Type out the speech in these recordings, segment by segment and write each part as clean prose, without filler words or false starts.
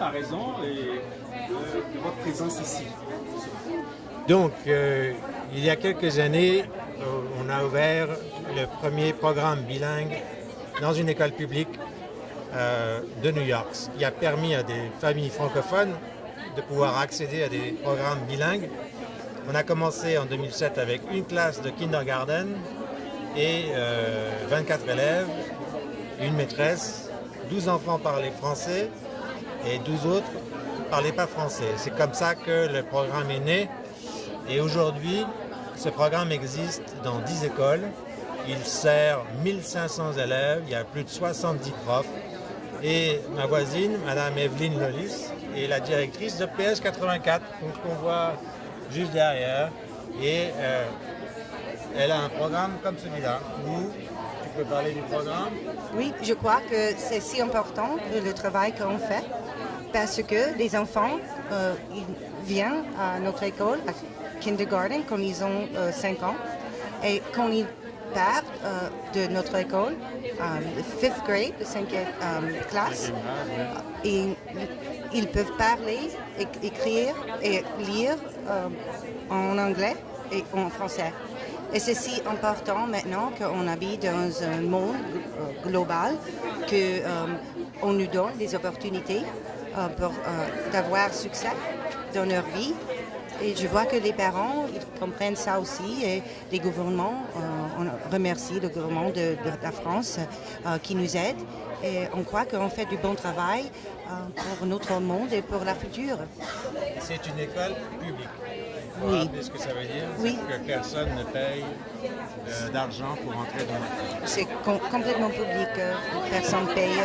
la raison de votre présence ici? Donc, il y a quelques années, on a ouvert le premier programme bilingue dans une école publique de New York, ce qui a permis à des familles francophones de pouvoir accéder à des programmes bilingues. On a commencé en 2007 avec une classe de kindergarten et 24 élèves, une maîtresse, 12 enfants parlaient français et 12 autres ne parlaient pas français. C'est comme ça que le programme est né. Et aujourd'hui, ce programme existe dans 10 écoles. Il sert 1500 élèves, il y a plus de 70 profs. Et ma voisine, Madame Evelyne Lolis, est la directrice de PS 84, qu'on voit juste derrière. Et elle a un programme comme celui-là, où tu peux parler du programme. Oui, je crois que c'est si important le travail qu'on fait, parce que les enfants, ils viennent à notre école, à kindergarten, quand ils ont 5 ans, et quand ils partent de notre école, le 5th grade, la 5e classe, ils peuvent parler, écrire et lire en anglais et en français. Et c'est si important maintenant qu'on habite dans un monde global qu'on nous donne des opportunités pour d'avoir succès dans leur vie. Et je vois que les parents ils comprennent ça aussi et les gouvernements, on remercie le gouvernement de la France qui nous aide et on croit qu'on fait du bon travail pour notre monde et pour la future. C'est une école publique. Oui. Est-ce que ça veut dire Oui. que personne ne paye d'argent pour entrer dans l'école? C'est complètement public, personne ne paye.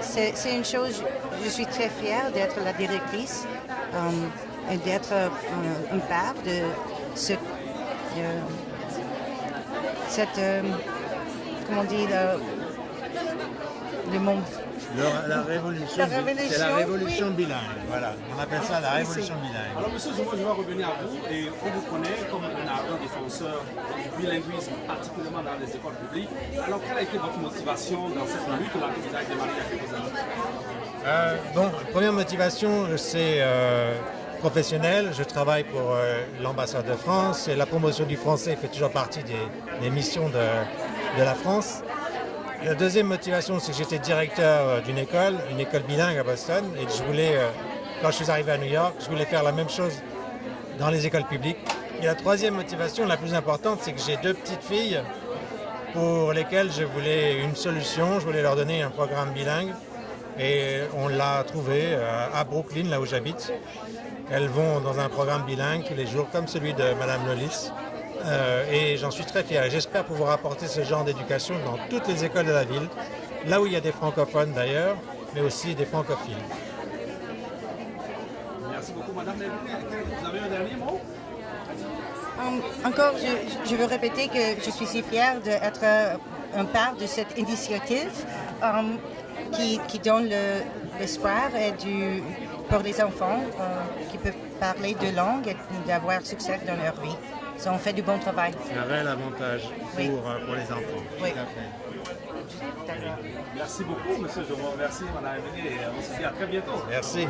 C'est une chose, je suis très fière d'être la directrice et d'être un part de cette, comment on dit, le monde. La révolution, La révolution, c'est la révolution oui. bilingue. Voilà, on appelle ça la révolution bilingue. Alors, monsieur Zomo, je vais revenir à vous et on vous connaît comme un ardent défenseur du bilinguisme, particulièrement dans les écoles publiques. Alors, quelle a été votre motivation dans cette lutte-là que vous avez démarrée il y a quelques années? Bon, première motivation, c'est professionnel. Je travaille pour l'ambassade de France et la promotion du français fait toujours partie des missions de la France. La deuxième motivation, c'est que j'étais directeur d'une école, une école bilingue à Boston, et je voulais, quand je suis arrivé à New York, je voulais faire la même chose dans les écoles publiques. Et la troisième motivation, la plus importante, c'est que j'ai 2 petites filles pour lesquelles je voulais une solution, je voulais leur donner un programme bilingue, et on l'a trouvé à Brooklyn, là où j'habite. Elles vont dans un programme bilingue tous les jours, comme celui de Madame Lolis. Et j'en suis très fier. J'espère pouvoir apporter ce genre d'éducation dans toutes les écoles de la ville, là où il y a des francophones d'ailleurs, mais aussi des francophiles. Merci beaucoup, Madame Evelyne. Vous avez un dernier mot? Encore, je veux répéter que je suis si fière d'être un part de cette initiative qui donne l'espoir pour les enfants qui peuvent parler de langue et d'avoir succès dans leur vie. Ça, on fait du bon travail. C'est un réel avantage Oui. pour les enfants. Oui. Tout à fait. Merci beaucoup, monsieur Zomo. Merci, Madame Evelyne. Et on se dit à très bientôt. Merci.